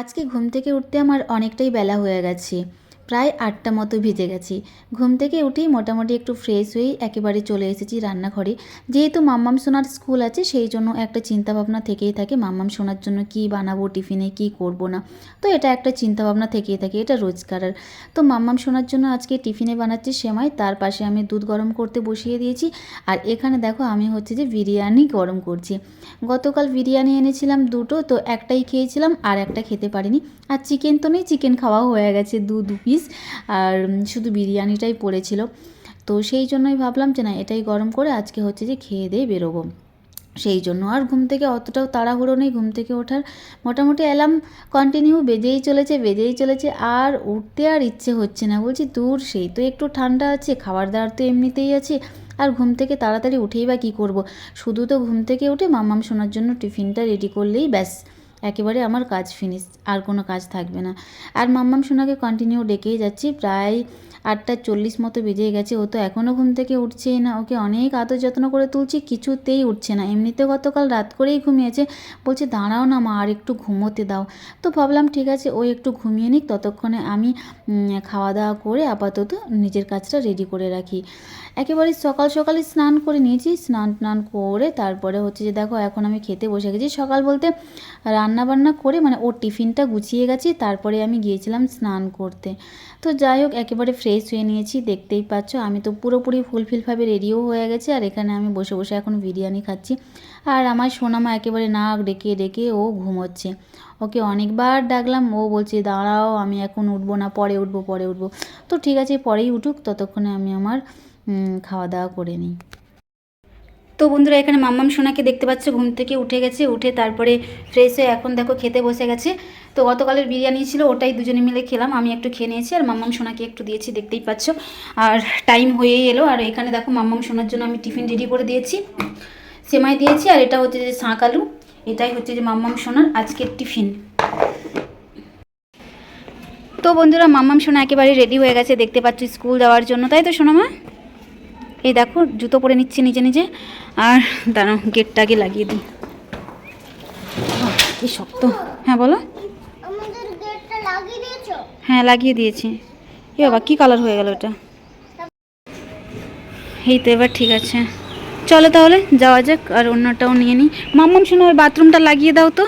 আজকে ঘুম থেকে উঠতে আমার অনেকটাই বেলা হয়ে গেছে, প্রায় ৮টা মতো ভিজে গেছি। ঘুম থেকে উঠেই মোটামুটি একটু ফ্রেশ হয়েই একেবারে চলে এসেছি রান্নাঘরে। যেহেতু মাম্মাম সোনার স্কুল আছে সেই জন্য একটা চিন্তাভাবনা থেকেই থাকে মাম্মাম সোনার জন্য কী বানাবো, টিফিনে কী করব না। তো এটা একটা চিন্তাভাবনা থেকেই থাকে, এটা রোজকারের। তো মাম্মাম সোনার জন্য আজকে টিফিনে বানাচ্ছি সেমাই, তার পাশে আমি দুধ গরম করতে বসিয়ে দিয়েছি। আর এখানে দেখো আমি হচ্ছে যে বিরিয়ানি গরম করছি। গতকাল বিরিয়ানি এনেছিলাম দুটো, তো একটাই খেয়েছিলাম আর একটা খেতে পারিনি। আর চিকেন তো নেই, চিকেন খাওয়া হয়ে গেছে দু পিস, আর শুধু বিরিয়ানিটাই পড়েছিল। তো সেই জন্যই ভাবলাম যে না, এটাই গরম করে আজকে হচ্ছে যে খেয়ে দিয়ে বেরোবো। সেই জন্য আর ঘুম থেকে অতটাও তাড়াহুড়ো নেই। ঘুম থেকে ওঠার মোটামুটি অ্যালার্ম কন্টিনিউ বেজেই চলেছে, আর উঠতে আর ইচ্ছে হচ্ছে না। বলছি দূর, সেই তো একটু ঠান্ডা আছে, খাবার দাবার তো এমনিতেই আছে, আর ঘুম থেকে তাড়াতাড়ি উঠেই বা কী করব। শুধু তো ঘুম থেকে উঠে মাম্মাম শোনার জন্য টিফিনটা রেডি করলেই ব্যাস, একেবারে আমার কাজ ফিনিশ, আর কোনো কাজ থাকবে না। আর মাম্মাম সোনাকে কন্টিনিউ ডেকেই যাচ্ছি, প্রায় 8:40 মতো বেজে গেছে। ও তো এখনও ঘুম থেকে উঠছেই না। ওকে অনেক আদর যত্ন করে তুলছি, কিছুতেই উঠছে না। এমনিতে গতকাল রাত করেই ঘুমিয়েছে, বলছে দাঁড়াও না মা, আর একটু ঘুমোতে দাও। তো ভাবলাম ঠিক আছে, ও একটু ঘুমিয়ে নিক, ততক্ষণে আমি খাওয়া দাওয়া করে আপাতত নিজের কাজটা রেডি করে রাখি। একেবারে সকাল সকালে স্নান করে নিয়েছি, স্নান করে তারপরে হচ্ছে যে দেখো এখন আমি খেতে বসে গেছি। সকাল বলতে রান্না বান্না করে মানে ওর টিফিনটা গুছিয়ে গেছি, তারপরে আমি গিয়েছিলাম স্নান করতে। তো যাই হোক, একেবারে ফ্রেশ হয়ে নিয়েছি, দেখতেই পাচ্ছ আমি তো পুরোপুরি ফুলফিলভাবে রেডিও হয়ে গেছি। আর এখানে আমি বসে বসে এখন বিরিয়ানি খাচ্ছি। আর আমার সোনামা একেবারে নাক ডেকে ডেকে ও ঘুমোচ্ছে। ওকে অনেকবার ডাকলাম, ও বলছে দাঁড়াও, আমি এখন উঠবো না, পরে উঠবো। তো ঠিক আছে, পরেই উঠুক, ততক্ষণে আমি আমার খাওয়া দাওয়া করে নিই। তো বন্ধুরা, এখানে মাম্মাম সোনাকে দেখতে পাচ্ছ ঘুম থেকে উঠে গেছে, উঠে তারপরে ফ্রেশ হয়ে এখন দেখো খেতে বসে গেছে। তো গতকালের বিরিয়ানি ছিল, ওটাই দুজনে মিলে খেলাম, আমি একটু খেয়ে নিয়েছি আর মাম্মাম সোনাকে একটু দিয়েছি, দেখতেই পাচ্ছ। আর টাইম হয়েই এলো, আর এখানে দেখো মাম্মাম সোনার জন্য আমি টিফিন রেডি করে দিয়েছি, সেমাই দিয়েছি, আর এটা হচ্ছে যে শাঁক আলু। এটাই হচ্ছে যে মাম্মাম সোনার আজকের টিফিন। তো বন্ধুরা, মাম্মাম সোনা একেবারে রেডি হয়ে গেছে, দেখতে পাচ্ছ স্কুল যাওয়ার জন্য, তাই তো সোনা মা? এই দেখো জুতো পরে নিচ্ছে নিজে নিজে। আর দাঁড়াও, গেটটা আগে লাগিয়ে দিই। কি শক্ত। হ্যাঁ বলো। হ্যাঁ লাগিয়ে দিয়েছি। এ বাবা, কী কালার হয়ে গেল ওটা। এই তো এবার ঠিক আছে, চলো তাহলে যাওয়া যাক, আর অন্যটাও নিয়ে নিই। মাম্মাম শোনো, ওই বাথরুমটা লাগিয়ে দাও তো।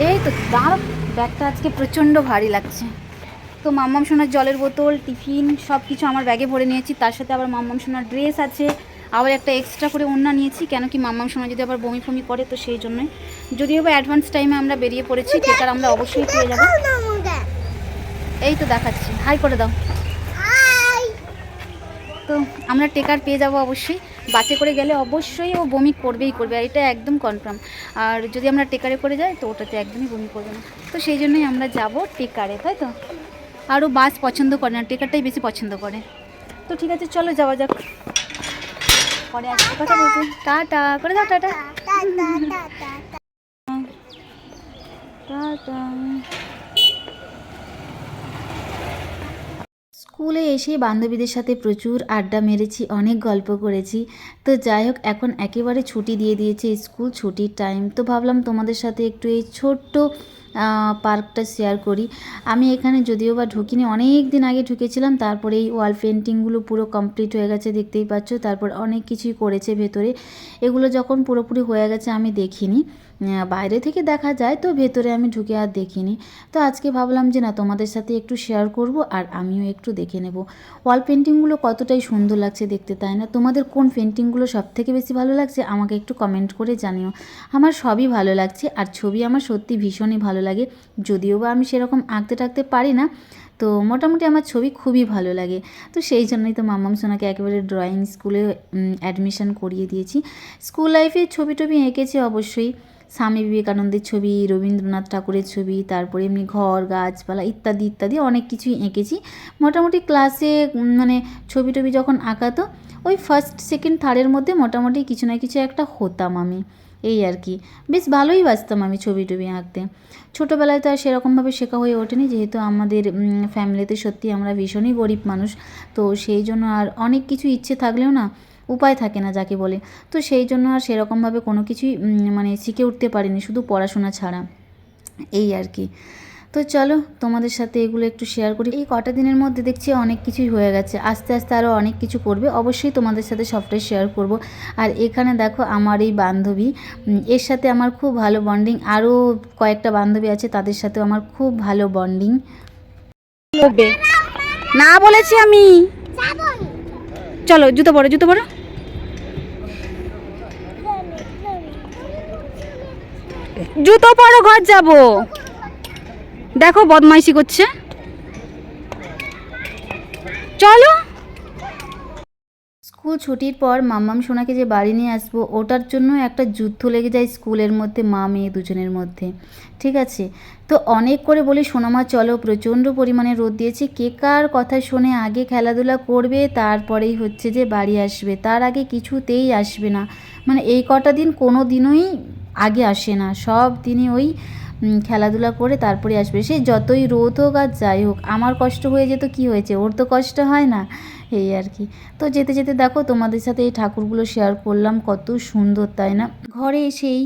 এই তো দাঁড়াও, ব্যাগটা আজকে প্রচণ্ড ভারী লাগছে। তো মাম্মাম সোনার জলের বোতল, টিফিন সব কিছু আমার ব্যাগে ভরে নিয়েছি, তার সাথে আবার মাম্মাম সোনার ড্রেস আছে, আবার একটা এক্সট্রা করে ওড়না নিয়েছি, কেন কি মাম্মাম সোনা যদি আবার বমি ফমি করে, তো সেই জন্যই। যদিও বা অ্যাডভান্স টাইমে আমরা বেরিয়ে পড়েছি, টেকার আমরা অবশ্যই পেয়ে যাবো। এই তো দেখাচ্ছি, হাই করে দাও। তো আমরা টেকার পেয়ে যাব অবশ্যই। বাসে করে গেলে অবশ্যই ও বমি করবেই করবে, আর এটা একদম কনফার্ম। আর যদি আমরা টেকারে করে যাই তো ওটাতে একদমই বমি করবে না। তো সেই জন্যই আমরা যাব টেকারে, তাই তো। আরও বাস পছন্দ করে না, টেকারটাই বেশি পছন্দ করে। তো ঠিক আছে, চলো যাওয়া যাক, পরে আসতে কথা বলবো। টাটা করে দাও, টাটা টাটা। স্কুলে এসে বান্ধবীদের সাথে প্রচুর আড্ডা মেরেছি, অনেক গল্প করেছি। তো যাই হোক, এখন একেবারে ছুটি দিয়ে দিয়েছে স্কুল, ছুটির টাইম। তো ভাবলাম তোমাদের সাথে একটু এই ছোট্ট পার্কটা শেয়ার করি। আমি এখানে যদিও বা ঢুকিনি, অনেক দিন আগে ঢুকেছিলাম, তারপরে এই ওয়াল পেন্টিংগুলো পুরো কমপ্লিট হয়ে গেছে, দেখতেই পাচ্ছ। তারপর অনেক কিছুই করেছে ভেতরে, এগুলো যখন পুরোপুরি হয়ে গেছে আমি দেখিনি, বাইরে থেকে দেখা যায়, তো ভেতরে আমি ঢুকে আর দেখিনি। তো আজকে ভাবলাম যে না, তোমাদের সাথে একটু শেয়ার করব, আর আমিও একটু দেখে নেব ওয়াল পেন্টিংগুলো কতটাই সুন্দর লাগছে দেখতে, তাই না? তোমাদের কোন পেন্টিংগুলো সবথেকে বেশি ভালো লাগছে আমাকে একটু কমেন্ট করে জানিও। আমার সবই ভালো লাগছে, আর ছবি আমার সত্যি ভীষণই ভালো লাগে। যদিও বা আমি সেরকম আঁকতে টাকতে পারি না, তো মোটামুটি আমার ছবি খুবই ভালো লাগে। তো সেই জন্যই তো মাম্মাম সোনাকে একেবারে ড্রয়িং স্কুলে অ্যাডমিশন করিয়ে দিয়েছি। স্কুল লাইফে ছবি টবি এঁকেছি অবশ্যই, স্বামী বিবেকানন্দের ছবি, রবীন্দ্রনাথ ঠাকুরের ছবি, তারপরে এমনি ঘর গাছপালা ইত্যাদি ইত্যাদি অনেক কিছুই এঁকেছি। মোটামুটি ক্লাসে মানে ছবি টবি যখন আঁকাতো, ওই ফার্স্ট সেকেন্ড থার্ডের মধ্যে মোটামুটি কিছু না কিছু একটা হতাম আমি, এই আর কি। বেশ ভালোই বাসতাম আমি ছবি টবি আঁকতে। ছোটোবেলায় তো আর সেরকমভাবে শেখা হয়ে ওঠেনি, যেহেতু আমাদের ফ্যামিলিতে সত্যি আমরা ভীষণই গরিব মানুষ। তো সেই জন্য আর অনেক কিছু ইচ্ছে থাকলেও না, উপায় থাকে না যাকে বলে। তো সেই জন্য আর সেরকমভাবে কোনো কিছুই মানে শিখে উঠতে পারিনি, শুধু পড়াশোনা ছাড়া। এই আর কি। তো চলো তোমাদের সাথে এগুলো একটু শেয়ার করি। এই কটা দিনের মধ্যে দেখছি অনেক কিছুই হয়ে গেছে, আস্তে আস্তে আরও অনেক কিছু করবে, অবশ্যই তোমাদের সাথে সবটাই শেয়ার করব। আর এখানে দেখো আমার এই বান্ধবী, এর সাথে আমার খুব ভালো বন্ডিং, আরও কয়েকটা বান্ধবী আছে তাদের সাথেও আমার খুব ভালো বন্ডিং। না বলেছি আমি, চলো জুতো পরো, জুতো পরো। জুতো পরো, ঘর যাবো। দেখো বদমাইশি করছে, চলো। স্কুল ছুটির পর মাম্মাম সোনাকে যে বাড়ি নিয়ে আসবো, ওটার জন্য একটা যুদ্ধ লেগে যায় স্কুলের মধ্যে, মা মেয়ে দুজনের মধ্যে। ঠিক আছে, তো অনেক করে বলি সোনামা চলো, প্রচণ্ড পরিমাণে রোদ দিয়েছে, কে কার কথা শুনে আগে খেলাধুলা করবে তারপরেই হচ্ছে যে বাড়ি আসবে, তার আগে কিছুতেই আসবে না। মানে এই কটা দিন কোনো দিনই আগে আসে না, সব দিনই ওই খেলাধুলা করে তারপরে আসবে। সে যতই রোদ হোক আর যাই হোক, আমার কষ্ট হয়ে যেত কি হয়েছে, ওর তো কষ্ট হয় না, এই আর কি। তো যেতে যেতে দেখো তোমাদের সাথে এই ঠাকুরগুলো শেয়ার করলাম, কত সুন্দর তাই না। ঘরে এসেই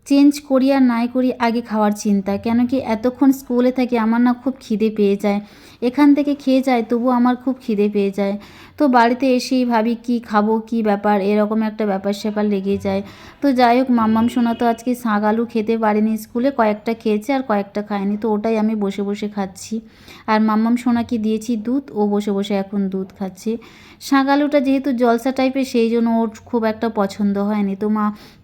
চেঞ্জ করি আর নাই করি, আগে খাওয়ার চিন্তা, কেন কি এতক্ষণ স্কুলে থাকি, আমার না খুব খিদে পেয়ে যায়, এখান থেকে খেয়ে যায় তবু আমার খুব খিদে পেয়ে যায়। তো বাড়িতে এসেই ভাবি কি খাবো, কি ব্যাপার, এরকম একটা ব্যাপার স্যাপার লেগে যায়। তো যাই হোক, মাম্মাম সোনা তো আজকে শাক আলু খেতে পারেনি স্কুলে, কয়েকটা খেয়েছে আর কয়েকটা খায়নি, তো ওটাই আমি বসে বসে খাচ্ছি। আর মাম্মাম সোনাকে দিয়েছি দুধ, ও বসে বসে এখন দুধ খাচ্ছে। শাক আলুটা যেহেতু জলসা টাইপের, সেই জন্য ওর খুব একটা পছন্দ হয়নি। তো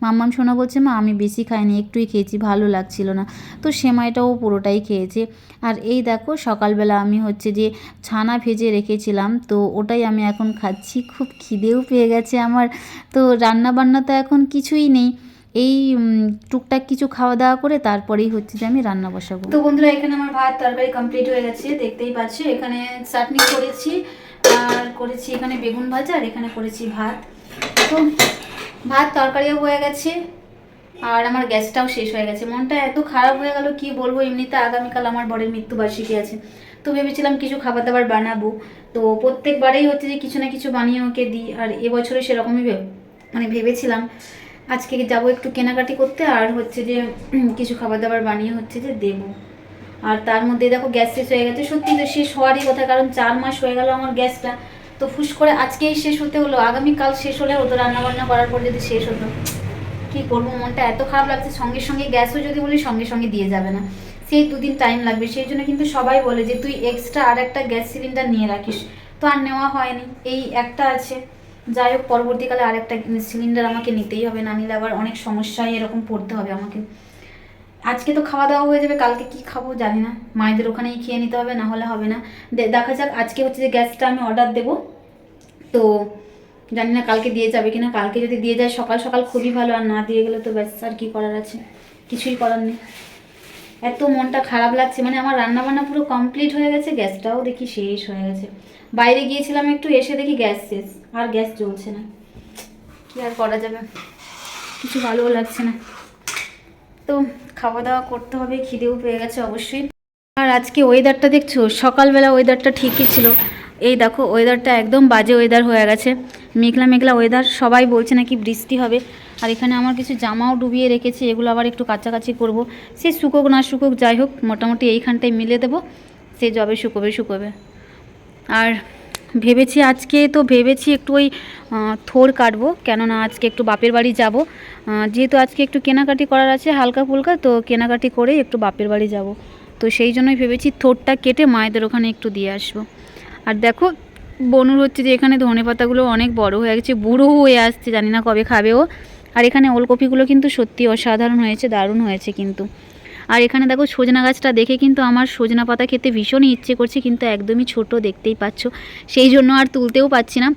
মাম্মাম সোনা বলছে মা আমি বেশি খাইনি, একটুই খেয়েছি, ভালো লাগছিল না। তো সেমাইটাও পুরোটাই খেয়েছে। আর এই দেখো সকালবেলা আমি হচ্ছে যে ছানা ভেজে রেখেছিলাম, তো ওটাই আমি এখন খাচ্ছি, খুব খিদেও পেয়ে গেছে আমার। তো রান্না বান্না তো এখন কিছুই নেই, এই টুকটাক কিছু খাওয়া দাওয়া করে তারপরেই হচ্ছে যে আমি রান্না বসাবো। তো বন্ধুরা, এখানে আমার ভাত তরকারি কমপ্লিট হয়ে গেছে, দেখতেই পাচ্ছি। এখানে চাটনি করেছি, আর করেছি এখানে বেগুন ভাজা, আর এখানে করেছি ভাত। তো ভাত তরকারিও হয়ে গেছে, আর আমার গ্যাসটাও শেষ হয়ে গেছে। মনটা এত খারাপ হয়ে গেল কি বলবো, এমনিতে আগামীকাল আমার বরের মৃত্যুবার্ষিকী আছে, তো ভেবেছিলাম কিছু খাবার দাবার বানাবো। তো প্রত্যেকবারেই হচ্ছে যে কিছু না কিছু বানিয়ে ওকে দিই, আর এবছরে সেরকমই মানে ভেবেছিলাম আজকে যাবো একটু কেনাকাটি করতে, আর হচ্ছে যে কিছু খাবার দাবার বানিয়ে হচ্ছে যে দেবো। আর তার মধ্যে দেখো গ্যাস শেষ হয়ে গেছে, সত্যি তো শেষ হওয়ারই কথা, কারণ 4 মাস হয়ে গেল আমার গ্যাসটা, তো ফুস করে আজকেই শেষ হতে হলো। আগামীকাল শেষ হলে হতো, রান্নাবান্না করার পর যদি শেষ হতো, কি করবো, মনটা এত খারাপ লাগছে। সঙ্গে সঙ্গে গ্যাসও যদি বলি সঙ্গে সঙ্গে দিয়ে যাবে না, সেই 2 দিন টাইম লাগবে। সেই জন্য কিন্তু সবাই বলে যে তুই এক্সট্রা আর একটা গ্যাস সিলিন্ডার নিয়ে রাখিস, তো আর নেওয়া হয়নি, এই একটা আছে। যাই হোক, পরবর্তীকালে আর একটা সিলিন্ডার আমাকে নিতেই হবে, না নিলে আবার অনেক সমস্যায় এরকম পড়তে হবে আমাকে। আজকে তো খাওয়া দাওয়া হয়ে যাবে, কালকে কি খাবো জানি না, মায়েদের ওখানেই খেয়ে নিতে হবে, না হলে হবে না। দেখা যাক, আজকে হচ্ছে যে গ্যাসটা আমি অর্ডার দেবো, তো জানি না কালকে দিয়ে যাবে কিনা। কালকে যদি দিয়ে যায় সকাল সকাল খুবই ভালো, আর না দিয়ে গেলে তো ব্যাস, আর কি করার আছে, কিছুই করার নেই। এত মনটা খারাপ লাগছে, মানে আমার রান্নাবান্না পুরো কমপ্লিট হয়ে গেছে, গ্যাসটাও দেখি শেষ হয়ে গেছে। বাইরে গিয়েছিলাম একটু, এসে দেখি গ্যাস শেষ, আর গ্যাস জ্বলছে না, কি আর করা যাবে, কিছু ভালোও লাগছে না। তো খাওয়া দাওয়া করতে হবে, খিদেও পেয়ে গেছে অবশ্যই। আর আজকে ওয়েদারটা দেখছো, সকালবেলা ওয়েদারটা ঠিকই ছিল, এই দেখো ওয়েদারটা একদম বাজে ওয়েদার হয়ে গেছে, মেঘলা মেঘলা ওয়েদার, সবাই বলছে নাকি বৃষ্টি হবে। আর এখানে আমার কিছু জামাও ডুবিয়ে রেখেছি, এগুলো আবার একটু কাছাকাছি করব, সে শুকোক না শুকোক যাই হোক, মোটামুটি এইখানটায় মিলে দেবো, সে যবে শুকোবে শুকোবে। আর ভেবেছি একটু ওই থোড় কাটবো, কেননা আজকে একটু বাপের বাড়ি যাব, যেহেতু আজকে একটু কেনাকাটি করার আছে হালকা ফুলকা, তো কেনাকাটি করে একটু বাপের বাড়ি যাব, তো সেই জন্যই ভেবেছি থোড়টা কেটে মায়েদের ওখানে একটু দিয়ে আসবো। আর দেখো বনুর হচ্ছে যে এখানে ধনেপাতাগুলো অনেক বড় হয়ে গেছে, বুড়ো হয়ে আসছে, জানি না কবে খাবে ও। আর এখানে ওলকপিগুলো কিন্তু সত্যি অসাধারণ হয়েছে, দারুণ হয়েছে কিন্তু। আর এখানে দেখো সজনা গাছটা দেখে কিন্তু আমার সজনা পাতা খেতে ভীষণই ইচ্ছে করছে, কিন্তু একদমই ছোট, দেখতেই পাচ্ছ, সেই জন্য আর তুলতেও পাচ্ছি না।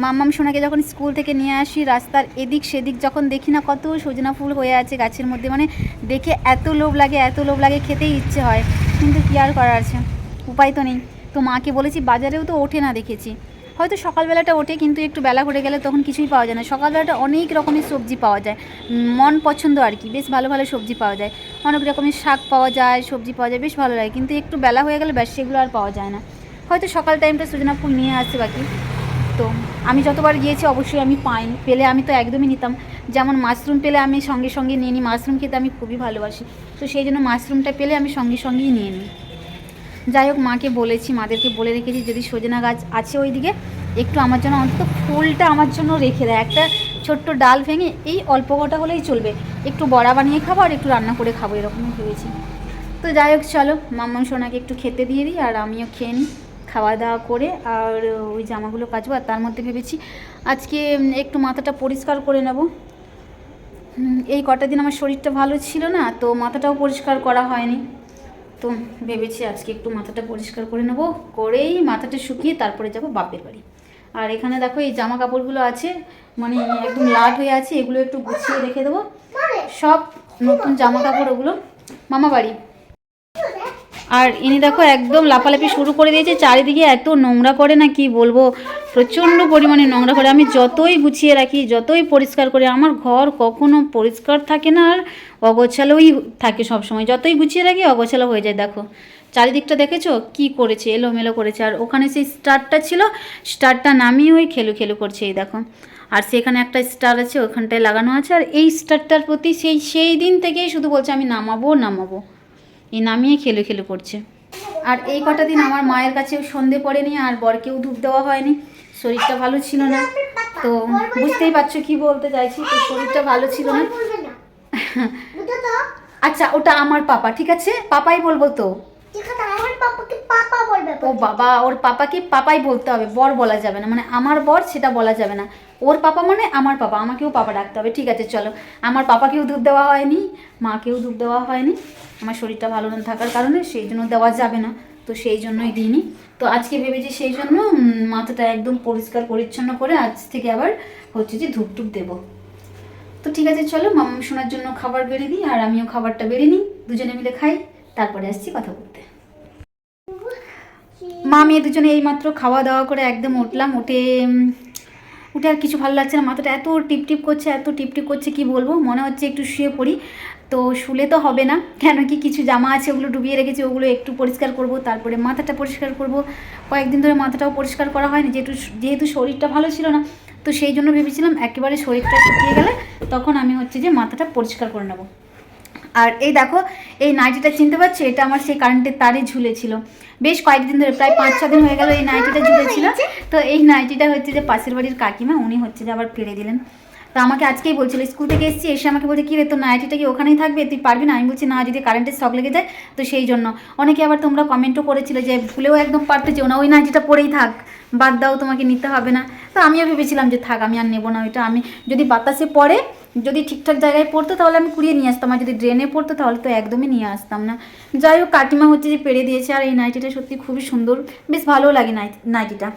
মাম্মাম সোনাকে যখন স্কুল থেকে নিয়ে আসি, রাস্তার এদিক সেদিক যখন দেখি না, কত সজনা ফুল হয়ে আছে গাছের মধ্যে, মানে দেখে এত লোভ লাগে, খেতেই ইচ্ছে হয়, কিন্তু কী আর করার আছে, উপায় তো নেই। তো মাকে বলেছি, বাজারেও তো ওঠে না দেখেছি, হয়তো সকালবেলাটা ওঠে, কিন্তু একটু বেলা করে গেলে তখন কিছুই পাওয়া যায় না। সকালবেলাটা অনেক রকমের সবজি পাওয়া যায়, মন পছন্দ আর কি, বেশ ভালো ভালো সবজি পাওয়া যায়, অনেক রকমের শাক পাওয়া যায়, সবজি পাওয়া যায়, বেশ ভালো লাগে। কিন্তু একটু বেলা হয়ে গেলে ব্যাস সেগুলো আর পাওয়া যায় না। হয়তো সকাল টাইমটা সজনা ফুল নিয়ে আসছে বাকি, তো আমি যতবার গিয়েছি অবশ্যই আমি পাইনি, পেলে আমি তো একদমই নিতাম। যেমন মাশরুম পেলে আমি সঙ্গে সঙ্গে নিয়ে নিই, মাশরুম খেতে আমি খুবই ভালোবাসি, তো সেই জন্য মাশরুমটা পেলে আমি সঙ্গে সঙ্গেই নিয়ে নিই। যাই হোক, মাকে বলেছি, মাদেরকে বলে রেখেছি যদি সজনা গাছ আছে ওইদিকে একটু আমার জন্য অন্তত ফুলটা আমার জন্য রেখে দেয়, একটা ছোট্ট ডাল ভেঙে, এই অল্প কটা হলেই চলবে, একটু বড়া বানিয়ে খাবো আর একটু রান্না করে খাবো, এরকমই ভেবেছি। তো যাই হোক, চলো মাম্মাম সোনাকে একটু খেতে দিয়ে দিই আর আমিও খেয়ে নিই, খাওয়া দাওয়া করে আর ওই জামাগুলো কাচবো। আর তার মধ্যে ভেবেছি আজকে একটু মাথাটা পরিষ্কার করে নেব। এই কটা দিন আমার শরীরটা ভালো ছিল না, তো মাথাটাও পরিষ্কার করা হয়নি, তো ভেবেছি আজকে একটু মাথাটা পরিষ্কার করে নেব, করেই মাথাটা শুকিয়ে তারপরে যাব বাপের বাড়ি। আর এখানে দেখো এই জামা কাপড়গুলো আছে, মানে একদম লাট হয়ে আছে, এগুলো একটু গুছিয়ে রেখে দেবো, সব নতুন জামা কাপড় ওগুলো মামা বাড়ি। আর ইনি দেখো একদম লাফালাফি শুরু করে দিয়েছে, চারিদিকে এত নোংরা করে না কি বলবো, প্রচণ্ড পরিমাণে নোংরা করে। আমি যতই গুছিয়ে রাখি, যতই পরিষ্কার করি, আমার ঘর কখনো পরিষ্কার থাকে না, আর অগোছালোই থাকে সব সময়, যতই গুছিয়ে রাখি অগোছালো হয়ে যায়। দেখো চারিদিকটা দেখেছো কি করেছে, এলোমেলো করেছে। আর ওখানে সেই স্টারটা ছিল, স্টারটা নামিয়ে ওই খেলু খেলু করছে, এই দেখো। আর সেখানে একটা স্টার আছে, ওখানটায় লাগানো আছে, আর এই স্টারটার প্রতি সেই দিন থেকেই শুধু বলছে আমি নামাবো নামাবো, এই নামিয়ে খেলু খেলু করছে। আর এই কটা দিন আমার মায়ের কাছেও সন্ধে পড়েনি, আর বরকেও ধূপ দেওয়া হয়নি, শরীরটা ভালো ছিল না, তো বুঝতেই পারছো কি বলতে চাইছি, তো শরীরটা ভালো ছিল না। আচ্ছা, ওটা আমার পাপা, ঠিক আছে, পাপাই বলবো তো। ও বাবা, ওর পাপাকে পাপাই বলতে হবে, বর বলা যাবে না, মানে আমার বর সেটা বলা যাবে না, ওর পাপা মানে আমার পাপা, আমাকেও পাপা ডাকতে হবে, ঠিক আছে। চলো, আমার পাপাকেও ধূপ দেওয়া হয়নি, মাকেও ধূপ দেওয়া হয়নি, আমার শরীরটা ভালো না থাকার কারণে, সেই জন্য দেওয়া যাবে না, তো সেই জন্যই দিইনি। তো আজকে ভেবেছি সেই জন্য মাথাটা একদম পরিষ্কার পরিচ্ছন্ন করে আজ থেকে আবার হচ্ছে যে ধূপ টুপ দেবো। তো ঠিক আছে, চলো মাম্মা শোনার জন্য খাবার বেড়ে দিই, আর আমিও খাবারটা বেড়ে নিই, দুজনে মিলে খাই, তারপরে আসছি কথা বলতে। মা মেয়ে দুজনে এইমাত্র খাওয়া দাওয়া করে একদম উঠলাম, উঠে আর কিছু ভালো লাগছে না, মাথাটা এত টিপটিপ করছে, এত টিপটিপ করছে কি বলবো, মনে হচ্ছে একটু শুয়ে পড়ি, তো শুলে তো হবে না, কেন কি কিছু জামা আছে ওগুলো ডুবিয়ে রেখেছি, ওগুলো একটু পরিষ্কার করব, তারপরে মাথাটা পরিষ্কার করব। কয়েকদিন ধরে মাথাটাও পরিষ্কার করা হয়নি, যেহেতু শরীরটা ভালো ছিল না, তো সেই জন্য ভেবেছিলাম একেবারে শরীরটা শুকিয়ে গেলে তখন আমি হচ্ছে যে মাথাটা পরিষ্কার করে নেব। আর এই দেখো, এই নাইটিটা চিনতে পারছো, এটা আমার সেই কারেন্টের তারে ঝুলেছিল বেশ কয়েকদিন ধরে, প্রায় 5-6 দিন হয়ে গেল এই নাইটিটা ঝুলেছিল। তো এই নাইটিটা হচ্ছে যে পাশের বাড়ির কাকিমা, উনি হচ্ছে যে আবার ফেলে দিলেন। তো আমাকে আজকেই বলছিল, স্কুল থেকে এসেছি, এসে আমাকে বলছে, কী রে তোর নাইটিটা কি ওখানেই থাকবে, তুই পারবি না? আমি বলছি না, যদি কারেন্টের শক লেগে যায়, তো সেই জন্য। অনেকে আবার তোমরা কমেন্টও করেছিল যে ভুলেও একদম পারতে চেও না, ওই নাইটিটা পরেই থাক, বাদ দাও, তোমাকে নিতে হবে না। তো আমিও ভেবেছিলাম যে থাক, আমি আর নেবো না ওইটা, আমি যদি বাতাসে পড়ে, যদি ঠিকঠাক জায়গায় পড়তো তাহলে আমি কুড়িয়ে নিয়ে আসতাম, আর যদি ড্রেনে পড়তো তাহলে তো একদমই নিয়ে আসতাম না। যাই হোক, কাকিমা হচ্ছে যে পেরে দিয়েছে, আর এই নাইটিটা সত্যি খুবই সুন্দর, বেশ ভালো লাগে নাইটিটা।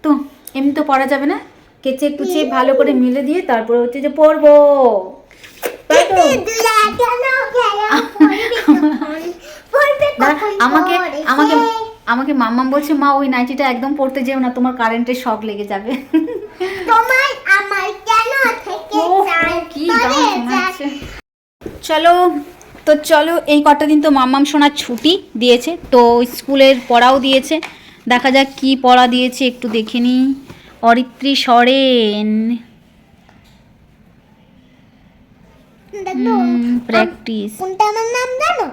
তো এমনি তো পরা যাবে না, কেচে কুচে ভালো করে মিলে দিয়ে তারপরে হচ্ছে যে পরবো। আমাকে আমাকে আমাকে মাম্মাম বলছে, মা ওই নাইটিটা একদম পরতে যেও না, তোমার কারেন্টের শক লেগে যাবে। চলো, তো চলো, এই কটা দিন তো মাম্মাম সোনার ছুটি দিয়েছে, তো স্কুলের পড়াও দিয়েছে, দেখা যাক কি পড়া দিয়েছে একটু দেখে নিই। অরিত্রী সরেন, প্র্যাকটিস। কোনটা আমার নাম জানো?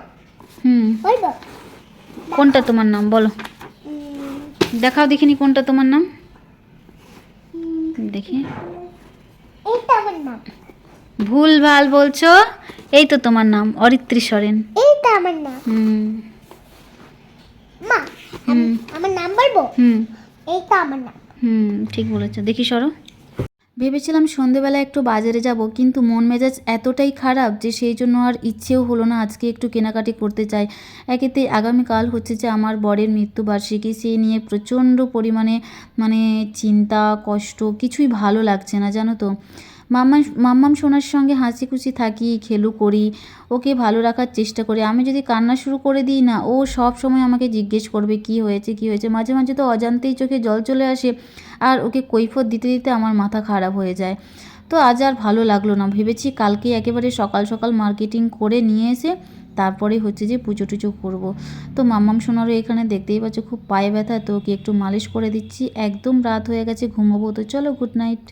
বলবো কোনটা তোমার নাম বলো, দেখাও দেখিনি কোনটা তোমার নাম, দেখি। এইটা আমার নাম। ভুল ভাল বলছো, এই তো তোমার নাম অরিত্রী সরেন। এইটা আমার নাম। মা, আমার নাম বলবো? এইটা আমার নাম। ঠিক বলেছো, দেখি সরো। ভেবেছিলাম সন্ধেবেলা একটু বাজারে যাব, কিন্তু মন মেজাজ এতটাই খারাপ যে সেই জন্য আর ইচ্ছেও হলো না আজকে একটু কেনাকাটি করতে চাই। একেতে আগামীকাল হচ্ছে যে আমার বরের মৃত্যুবার্ষিকী, সেই নিয়ে প্রচণ্ড পরিমাণে মানে চিন্তা কষ্ট, কিছুই ভালো লাগছে না জানো তো। মাম্মাম সোনার সঙ্গে হাসি খুশি থাকি, খেলু করি, ওকে ভালো রাখার চেষ্টা করি। আমি যদি কান্না শুরু করে দিই না, ও সব সময় আমাকে জিজ্ঞেস করবে কি হয়েছে কি হয়েছে, মাঝে মাঝে তো অজান্তেই চোখে জল চলে আসে, আর ওকে কৈফিয়ত দিতে দিতে আমার মাথা খারাপ হয়ে যায়। তো আজ আর ভালো লাগলো না, ভেবেছি কালকে একেবারে সকাল সকাল মার্কেটিং করে নিয়ে এসে তারপরে হচ্ছে যে পুজো টুজো করবো। তো মাম্মাম সোনারও এখানে দেখতেই পাচ্ছ খুব পায়ে ব্যথা, তো ওকে একটু মালিশ করে দিচ্ছি। একদম রাত হয়ে গেছে, ঘুমোবো। তো চলো, গুড নাইট।